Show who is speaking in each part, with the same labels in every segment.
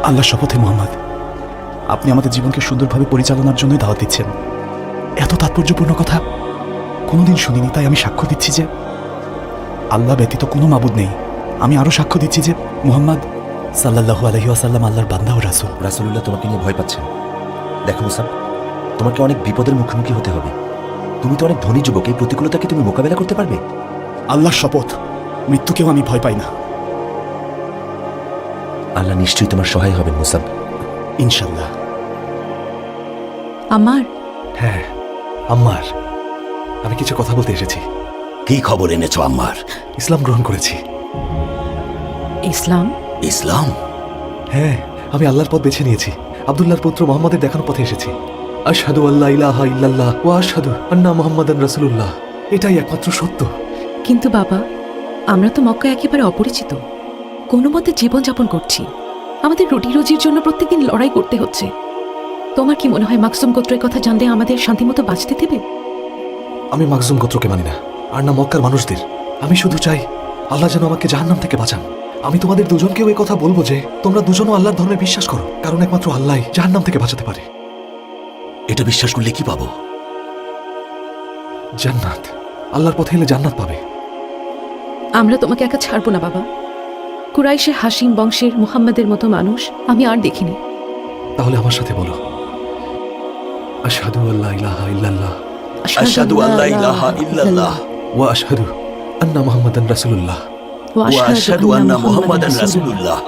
Speaker 1: আল্লাহর শপথে মোহাম্মদ, আপনি আমাদের জীবনকে সুন্দরভাবে পরিচালনার জন্যই দাওয়াত দিচ্ছেন। এত তাৎপর্যপূর্ণ কথা কোনোদিন শুনিনি, তাই আমি সাক্ষ্য দিচ্ছি যে আল্লাহ ব্যতীত কোনো মাবুদ নেই। আমি আরও সাক্ষ্য দিচ্ছি যে মুহাম্মদ সাল্লাল্লাহু আলাইহি ওয়াসাল্লাম আল্লাহর বান্দা ও রাসূল।
Speaker 2: রাসূলুল্লাহ তোমাকে নিয়ে ভয় পাচ্ছেন। দেখো মুসাব, তোমাকে অনেক বিপদের মুখোমুখি হতে হবে। তুমি তো অনেক ধনী যুবক, এই প্রতিকূলতাকে তুমি মোকাবেলা করতে পারবে?
Speaker 1: আল্লাহর শপথ, মৃত্যুকেও আমি ভয় পাই না।
Speaker 2: আল্লাহ নিশ্চয়ই তোমার সহায় হবেন মুসাব।
Speaker 1: ইনশাল্লাহ।
Speaker 3: আমার
Speaker 4: হ্যাঁ আম্মার, আমি কিছু কথা বলতে এসেছি।
Speaker 5: কি খবর এনেছো আম্মার?
Speaker 4: ইসলাম গ্রহণ করেছি।
Speaker 3: ইসলাম?
Speaker 5: ইসলাম?
Speaker 4: হ্যাঁ, আমি আল্লাহর পথ বেছে নিয়েছি। আব্দুল্লাহর পুত্র মোহাম্মদের দেখানো পথে এসেছি। আশহাদু আল্লা ইলাহা ইল্লাল্লাহ ওয়া আশহাদু আন্না মুহাম্মাদান রাসূলুল্লাহ। এটাই একমাত্র সত্য।
Speaker 3: কিন্তু বাবা, আমরা তো মক্কায় একেবারে অপরিচিত, কোনো মতে জীবনযাপন করছি। আমাদের রুটি রুজির জন্য প্রত্যেকদিন লড়াই করতে হচ্ছে। তোমার কি মনে হয় মাকসুম গোত্রের কথা জানলে আমাদের শান্তিমতো বাঁচতে দেবে?
Speaker 4: আমি মাকজুম গোত্রকে মানি না, আর না মক্কার মানুষদের। আমি শুধু চাই আল্লাহ যেন আমাকে জাহান্নাম থেকে বাঁচান। আমি তোমাদের দুজনকেও এই কথা বলবো যে তোমরা দুজনও আল্লাহর ধর্মে বিশ্বাস করো, কারণ একমাত্র আল্লাহই জাহান্নাম থেকে বাঁচাতে পারে।
Speaker 5: এটা বিশ্বাস করলে কি পাবো?
Speaker 4: জান্নাত। আল্লাহর পথে এলে জান্নাত পাবে।
Speaker 3: আমরা তোমাকে একা ছাড়বো না বাবা। কুরাইশে হাসিম বংশের মুহাম্মাদের মতো মানুষ আমি আর দেখিনি।
Speaker 4: তাহলে আমার সাথে বলো, আশহাদু আল্লা ইলাহা ইল্লাল্লাহ
Speaker 5: আশহাদু আল্লা ইলাহা ইল্লাল্লাহ
Speaker 4: ওয়া আশহাদু আন্না মুহাম্মাদান রাসূলুল্লাহ।
Speaker 5: ওয়া আশহাদু আন্না মুহাম্মাদান রাসূলুল্লাহ।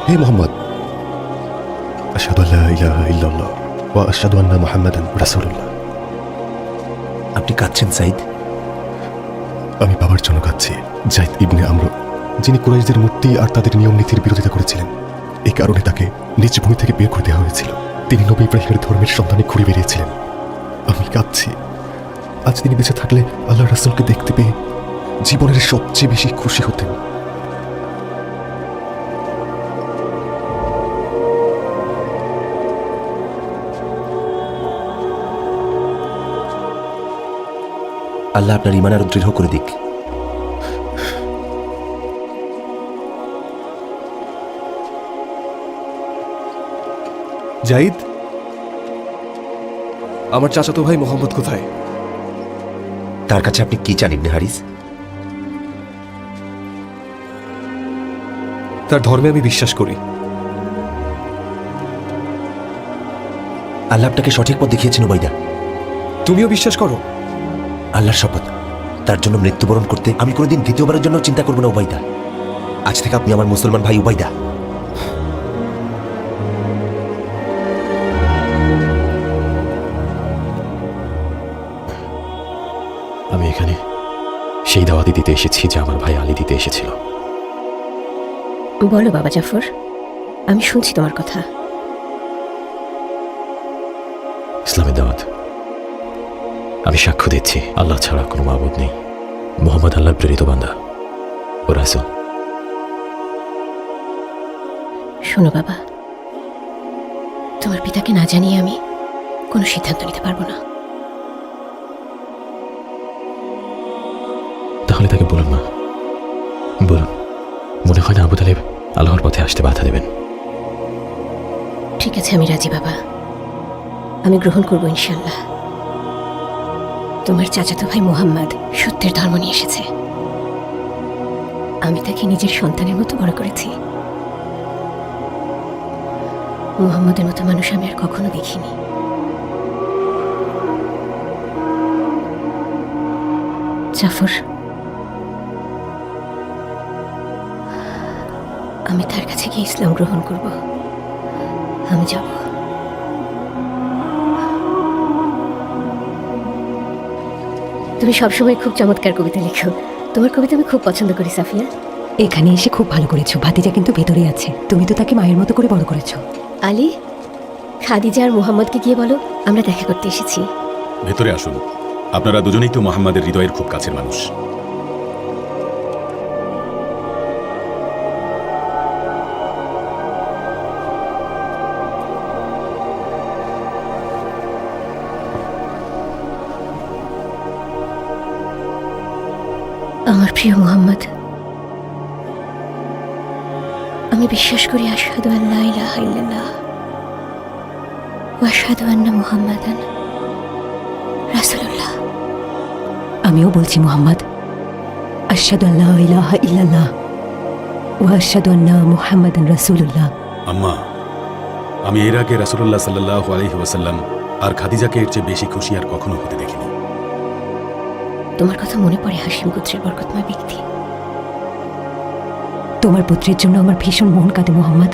Speaker 6: হে মোহাম্মদ, আশহাদু আল্লা ইলাহা ইল্লাল্লাহ ওয়া আশহাদু আন্না মুহাম্মাদান রাসূলুল্লাহ।
Speaker 2: আপনি কাঁদছেন সাইদ?
Speaker 6: আমি বাবার জন্য কাঁদছি, যায়েদ ইবনে আমর, যিনি কুরাইশদের মূর্তি আর তাদের নিয়ম নীতির বিরোধিতা করেছিলেন। এই কারণে তাকে নিজ ভূমি থেকে বের করে দেওয়া হয়েছিল। তিনি নবী ইব্রাহিমের ধর্মের সন্ধানে ঘুরে বেরিয়েছিলেন। আমি কাঁদছি। আজ তিনি বেঁচে থাকলে আল্লাহ রাসূলকে দেখতে পেয়ে জীবনের সবচেয়ে বেশি খুশি হতেন।
Speaker 2: আল্লাহ আপনার ঈমান আরো দৃঢ় করে দিক।
Speaker 4: জাইদ, আমার চাচাতো ভাই মোহাম্মদ কোথায়?
Speaker 2: তার কাছে আপনি কি চান ইবনে হারিস?
Speaker 4: তার ধর্মে আমি বিশ্বাস করি।
Speaker 2: আল্লাহ আপনাকে সঠিক পথ দেখিয়েছেন উবাইদা।
Speaker 4: তুমিও বিশ্বাস করো?
Speaker 2: আল্লাহর শপথ, তার জন্য মৃত্যুবরণ করতে আমি কোনোদিন দ্বিতীয়বারের জন্য চিন্তা করব না উবাইদা। আজ থেকে আপনি আমার মুসলমান ভাই উবাইদা।
Speaker 7: আমি এখানে সেই দাওয়াতি দিতে এসেছি যা আমার ভাই আলী দিতে এসেছিল।
Speaker 8: বলো বাবা জাফর, আমি শুনছি তোমার কথা।
Speaker 7: ইসলামের দাওয়াত। আমি সাক্ষ্য দিচ্ছি আল্লাহ ছাড়া কোনো মাবুদ নেই, মুহাম্মদ আল্লাহর প্রেরিত বান্দা ও রাসূল।
Speaker 8: শোনো বাবা, তোমার পিতাকে না জানিয়ে আমি কোনো সিদ্ধান্ত নিতে পারবো না।
Speaker 7: তাহলে তাকে বলুন না, বলুন। মনে হয় না আবু তালেব আল্লাহর পথে আসতে বাধা দেবেন?
Speaker 8: ঠিক আছে, আমি রাজি বাবা, আমি গ্রহণ করবো ইনশাল্লাহ। তোমার চাচাতো ভাই মুহাম্মদ সত্যের ধর্ম নিয়ে এসেছে। আমি তাকে নিজের সন্তানের মতো বড় করেছি। মুহাম্মদের মতো মানুষ আমি আর কখনো দেখিনি। জাফর, আমি তার কাছে গিয়ে ইসলাম গ্রহণ করব। আমি যাব। তুমি সবসময় খুব চমৎকার কবিতা লেখো। তোমার কবিতা আমি খুব পছন্দ করি সাফিয়া।
Speaker 9: এখানে এসে খুব ভালো করেছো। ভাতিজা কিন্তু ভেতরে আছে, তুমি তো তাকে মায়ের মতো করে বড় করেছো।
Speaker 8: আলী, খাদিজা আর মুহাম্মদকে গিয়ে বলো আমরা দেখা করতে এসেছি।
Speaker 10: ভেতরে আসুন, আপনারা দুজনেই তো মুহাম্মাদের হৃদয়ের খুব কাছের মানুষ।
Speaker 8: আমার প্রিয় মুহাম্মদ, আমি বিশ্বাস করি আশহাদু আল্লা ইলাহা ইল্লাল্লাহ ওয়া আশহাদু আন্না মুহাম্মাদান রাসূলুল্লাহ।
Speaker 9: আমিও বলছি মুহাম্মদ, আশহাদু আল্লা ইলাহা ইল্লাল্লাহ ওয়া আশহাদু আন্না মুহাম্মাদান রাসূলুল্লাহ।
Speaker 10: আম্মা, আমি এর আগে রাসূলুল্লাহ সাল্লাল্লাহু আলাইহি ওয়াসাল্লাম আর খাদিজাকে এর চেয়ে বেশি খুশি আর কখনো হতে দেখিনি।
Speaker 8: তোমার কথা মনে পড়ে হাশিম গোত্রের বরকতময় ব্যক্তি।
Speaker 9: তোমার পুত্রের জন্য আমার ভীষণ মন কাঁদে মুহাম্মদ,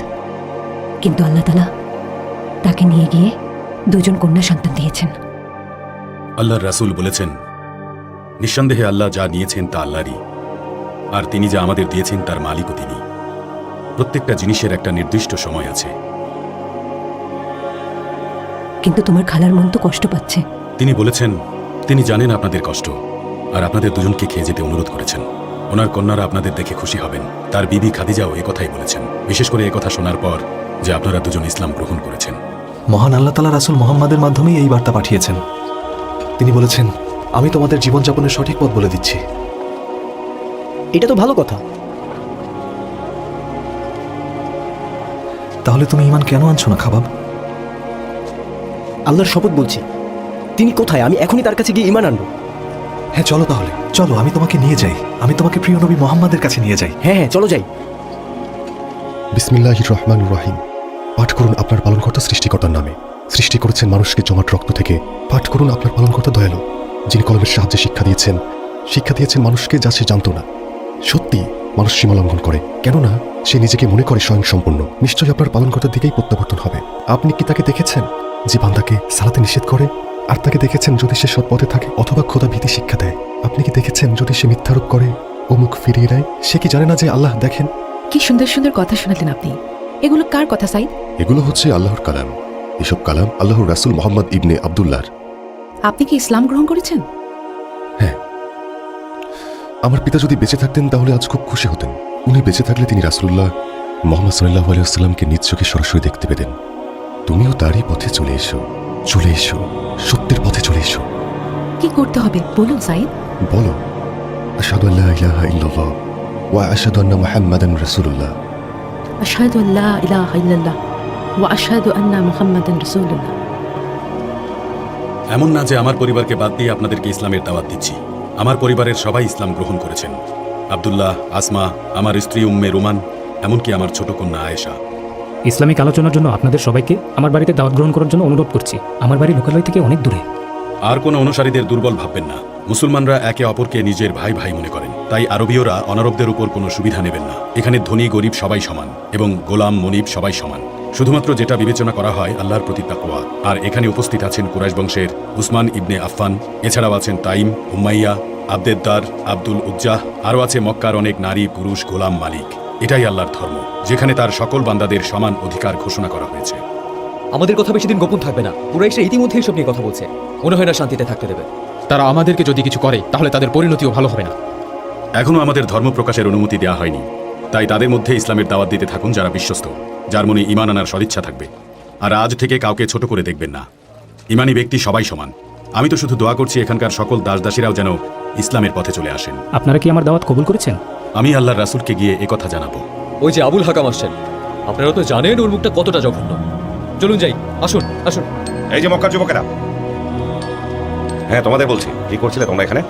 Speaker 9: কিন্তু আল্লাহ তাআলা তাকে নিয়ে গিয়ে দুজন কন্যা সন্তান দিয়েছেন।
Speaker 10: আল্লাহর রাসূল বলেছেন, নিঃসন্দেহে আল্লাহ যা নিয়েছেন তা আল্লাহরই, আর তিনি যা আমাদের দিয়েছেন তার মালিকও তিনি। প্রত্যেকটা জিনিসের একটা নির্দিষ্ট সময় আছে।
Speaker 9: কিন্তু তোমার খালার মন তো কষ্ট পাচ্ছে।
Speaker 10: তিনি বলেছেন তিনি জানেন আপনাদের কষ্ট, আর আপনাদের দুজনকে খেয়ে যেতে অনুরোধ করেছেন। ওনার কন্যারা আপনাদের দেখে খুশি হবেন। তার বিবি খাদিজাও একথাই বলেছেন, বিশেষ করে একথা শোনার পর যে আপনারা দুজন ইসলাম গ্রহণ করেছেন।
Speaker 4: মহান আল্লাহ তাআলা রাসূল মুহাম্মাদের মাধ্যমেই এই বার্তা পাঠিয়েছেন। তিনি বলেছেন, আমি তোমাদের জীবনযাপনের সঠিক পথ বলে দিচ্ছি।
Speaker 1: এটা তো ভালো কথা।
Speaker 4: তাহলে তুমি ঈমান কেন আনছো না খাবাব?
Speaker 1: আল্লাহর শপথ বলছি, তিনি কোথায়? আমি এখনই তার কাছে গিয়ে ঈমান আনবো।
Speaker 4: হ্যাঁ চলো তাহলে, চলো আমি তোমাকে নিয়ে যাই। আমি তোমাকে প্রিয় নবী মুহাম্মাদের কাছে নিয়ে যাই।
Speaker 1: হ্যাঁ হ্যাঁ, চলো যাই।
Speaker 6: বিসমিল্লাহির রহমানির রহিম। পাঠ করুন আপনার পালনকর্তা সৃষ্টিকর্তার নামে। সৃষ্টি করেছেন মানুষকে জমাট রক্ত থেকে। পাঠ করুন আপনার পালনকর্তা দয়ালু, যিনি কলমের সাহায্যে শিক্ষা দিয়েছেন মানুষকে যা সে জানত না। সত্যি মানুষ সীমা লঙ্ঘন করে, কেননা সে নিজেকে মনে করে স্বয়ং সম্পূর্ণ। নিশ্চয়ই আপনার পালনকর্তার দিকেই প্রত্যাবর্তন হবে। আপনি কি তাকে দেখেছেন যে বান্দাকে সালাতে নিষেধ করে? আর তাকে দেখেছেন যদি সে সৎপথে থাকে অথবা খোদা ভীতি শিক্ষা দেয়? আপনি কি দেখেছেন যদি সে মিথ্যারোপ করে ও মুখ ফিরিয়ে নেয়? সে কি জানে না যে আল্লাহ দেখেন?
Speaker 3: কি সুন্দর সুন্দর কথা শোনালেন আপনি। এগুলো কার কথা সাইদ?
Speaker 6: এগুলো হচ্ছে আল্লাহর কালাম। এসব কালাম আল্লাহর রাসূল মুহাম্মদ ইবনে আব্দুল্লাহর।
Speaker 3: আপনি কি ইসলাম গ্রহণ করেছেন?
Speaker 6: হ্যাঁ, আমার পিতা যদি বেঁচে থাকতেন তাহলে আজ খুব খুশি হতেন। উনি বেঁচে থাকলে তিনি রাসূলুল্লাহ মুহাম্মদ সাল্লাল্লাহু আলাইহি ওয়াসাল্লামকে নিজ চোখে সরাসরি দেখতে পেতেন। তুমিও তারই পথে চলে এসো, সত্যের পথে চলে এসো।
Speaker 3: কি করতে হবে বলুন সাইদ।
Speaker 6: বলো, আশহাদু আল্লা ইলাহা ইল্লাল্লাহ ওয়া আশহাদু আন্না মুহাম্মাদান রাসূলুল্লাহ।
Speaker 3: আশহাদু আল্লা ইলাহা ইল্লাল্লাহ ওয়া আশহাদু আন্না মুহাম্মাদান রাসূলুল্লাহ।
Speaker 10: এমন না যে আমার পরিবারকে বাদ দিয়ে আপনাদেরকে ইসলামের দাওয়াত দিচ্ছি। আমার পরিবারের সবাই ইসলাম গ্রহণ করেছেন। আব্দুল্লাহ, আসমা, আমার স্ত্রী উম্মে রোমান, এমনকি আমার ছোট কন্যা আয়েশা।
Speaker 11: ইসলামিক আলোচনার জন্য আপনাদের সবাইকে আমার বাড়িতে দাওয়াত গ্রহণ করার জন্য অনুরোধ করছি। আমার বাড়ি লোকালয় থেকে অনেক দূরে।
Speaker 10: আর কোনো অনুসারীদের দুর্বল ভাববেন না। মুসলমানরা একে অপরকে নিজের ভাই ভাই মনে করেন, তাই আরবীয়রা অনারবদের উপর কোনো সুবিধা নেবেন না। এখানে ধনী গরিব সবাই সমান এবং গোলাম মনিব সবাই সমান। শুধুমাত্র যেটা বিবেচনা করা হয় আল্লাহর প্রতি তাকওয়া। আর এখানে উপস্থিত আছেন কুরাইশ বংশের উসমান ইবনে আফফান, এছাড়াও আছেন তাইম, উমাইয়া, আবদেদ্দার, আব্দুল উজ্জাহ, আরও আছে মক্কার অনেক নারী পুরুষ গোলাম মালিক। এটাই আল্লাহর ধর্ম, যেখানে তার সকল বান্দাদের সমান অধিকার ঘোষণা করা হয়েছে।
Speaker 12: আমাদের কথা বেশি দিন গোপন থাকবে না। কুরাইশরা ইতিমধ্যে এসব নিয়ে কথা বলছে। মনে হয় না শান্তিতে থাকতে দেবে।
Speaker 11: তারা আমাদেরকে যদি কিছু করে তাহলে তাদের পরিণতিও ভালো হবে না।
Speaker 10: এখনও আমাদের ধর্ম প্রকাশের অনুমতি দেওয়া হয়নি, তাই তাদের মধ্যে ইসলামের দাওয়াত দিতে থাকুন যারা বিশ্বস্ত, যার মনে ঈমান আনার সদিচ্ছা থাকবে। আর আজ থেকে কাউকে ছোট করে দেখবেন না। ঈমানী ব্যক্তি সবাই সমান। আমি তো শুধু দোয়া করছি এখানকার সকল দাসদাসীরাও যেন ইসলামের পথে চলে আসেন।
Speaker 11: আপনারা কি আমার দাওয়াত কবুল করেছেন?
Speaker 10: আমি আল্লাহর রাসূলকে গিয়ে একথা জানাবো।
Speaker 12: ওই যে আবুল হাকাম আসছেন, আপনারা তো জানেন ওর মুখটা কতটা জঘন্য। চলুন যাই, আসুন আসুন।
Speaker 13: এই যে মক্কার যুবকেরা, হ্যাঁ তোমাদের বলছি, কি করছিলে তোমরা এখানে?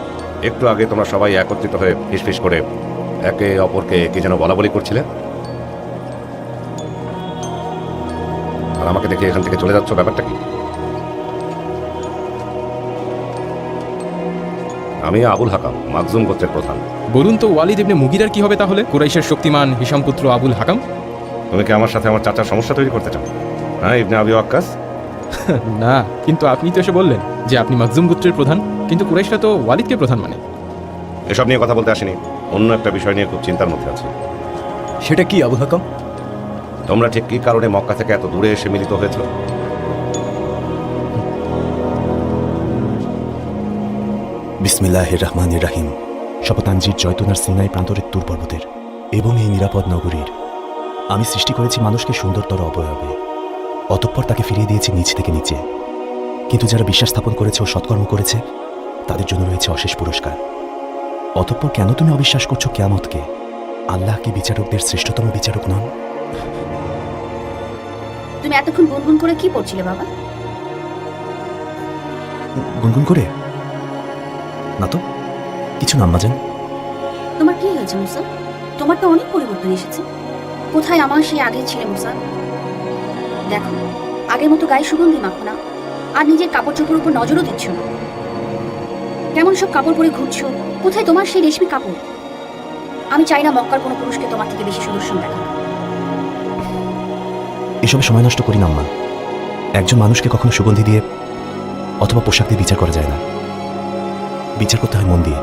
Speaker 13: একটু আগে তোমরা সবাই একত্রিত হয়ে ফিসফিস করে একে অপরকে কি যেন বলা বলি করছিলে, আর আমাকে দেখে এখান থেকে চলে যাচ্ছ, ব্যাপারটা কি? আমি আবুল হাকাম, মাকজুম গোত্রের প্রধান।
Speaker 11: বলুন তো ওয়ালিদ ইবনে মুগিরার কি হবে তাহলে? কুরাইশের শক্তিমান হিশাম পুত্র আবুল হাকাম।
Speaker 13: তুমি কি আমার সাথে আমার চাচার সমস্যা তৈরি করতে চাও? হ্যাঁ, ইবনে আবি ওয়াক্কাস।
Speaker 11: না, কিন্তু আপনি তো এসে বললেন যে আপনি মাকজুম গোত্রের প্রধান, কিন্তু কুরাইশরা তো ওয়ালিদকে প্রধান মানে।
Speaker 13: এসব নিয়ে কথা বলতে আসিনি, অন্য একটা বিষয় নিয়ে খুব চিন্তার মধ্যে আছি।
Speaker 12: সেটা কি আবুল হাকাম?
Speaker 13: তোমরা ঠিক কি কারণে মক্কা থেকে এত দূরে এসে মিলিত হয়েছিল?
Speaker 1: বিসমিল্লাহির রহমানির রহিম। শপতাঞ্জির জয়তুনার সিনাই প্রান্তরের তুর পর্বতের এবং এই নিরাপদ নগরীর আমি সৃষ্টি করেছি মানুষকে সুন্দরতর অবয়বে, অতঃপর তাকে ফিরিয়ে দিয়েছি নিচ থেকে নিচে। কিন্তু যারা বিশ্বাস স্থাপন করেছে ও সৎকর্ম করেছে তাদের জন্য রয়েছে অশেষ পুরস্কার। অতঃপর কেন তুমি অবিশ্বাস করছো কিয়ামতকে? আল্লাহ কি বিচারকদের শ্রেষ্ঠতম বিচারক নন?
Speaker 8: তুমি এতক্ষণ গুনগুন করে কি পড়ছিলে বাবা?
Speaker 1: গুনগুন করে না তো, কিছু না আম্মাজান।
Speaker 8: তোমার কি হয়েছে মুসা? তোমার তো অনেক পরিবর্তন এসেছে। কোথায় আমার সেই আগের ছেলে মুসা? দেখো, আগের মতো গায়ে সুগন্ধি মাখো না, আর নিজের কাপড় চোপড়ের উপর নজরও দিচ্ছ না। কেমন সব কাপড় পরে ঘুরছো? কোথায় তোমার সেই রেশমি কাপড়? আমি চাই না মক্কার কোনো পুরুষকে তোমার থেকে বেশি সুদর্শন দেখা।
Speaker 1: এসবে সময় নষ্ট করি না আম্মা। একজন মানুষকে কখনো সুগন্ধি দিয়ে অথবা পোশাক দিয়ে বিচার করা যায় না, বিচার করতে হয় মন দিয়ে।